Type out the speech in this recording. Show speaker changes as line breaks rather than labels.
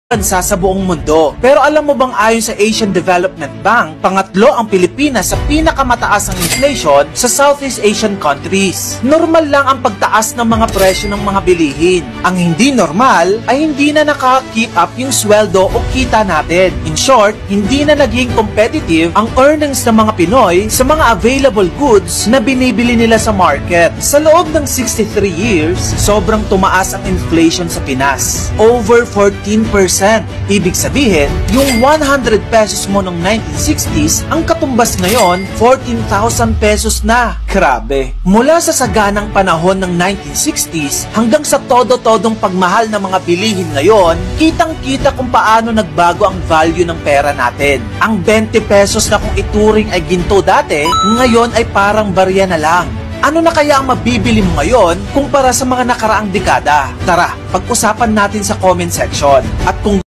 bansa sa buong mundo. Pero alam mo bang ayon sa Asian Development Bank, pangatlo ang Pilipinas sa pinakamataas ang inflation sa Southeast Asian countries. Normal lang ang pagtaas ng mga presyo ng mga bilihin. Ang hindi normal ay hindi na naka-keep up yung sweldo o kita natin. In short, hindi na naging competitive ang earnings ng mga Pinoy sa mga available goods na binibili nila sa market. Sa loob ng 63 years, sobrang tumaas ang inflation sa Pinas. Over 14%. Ibig sabihin, yung 100 pesos mo noong 1960s, ang katumbas ngayon, 14,000 pesos na. Grabe! Mula sa saganang panahon ng 1960s hanggang sa todo-todong pagmahal ng mga bilihin ngayon, kitang-kita kung paano nagbago ang value ng pera natin. Ang 20 pesos na kung ituring ay ginto dati, ngayon ay parang barya na lang. Ano na kaya ang mabibili mo ngayon kumpara sa mga nakaraang dekada? Tara, pag-usapan natin sa comment section. At kung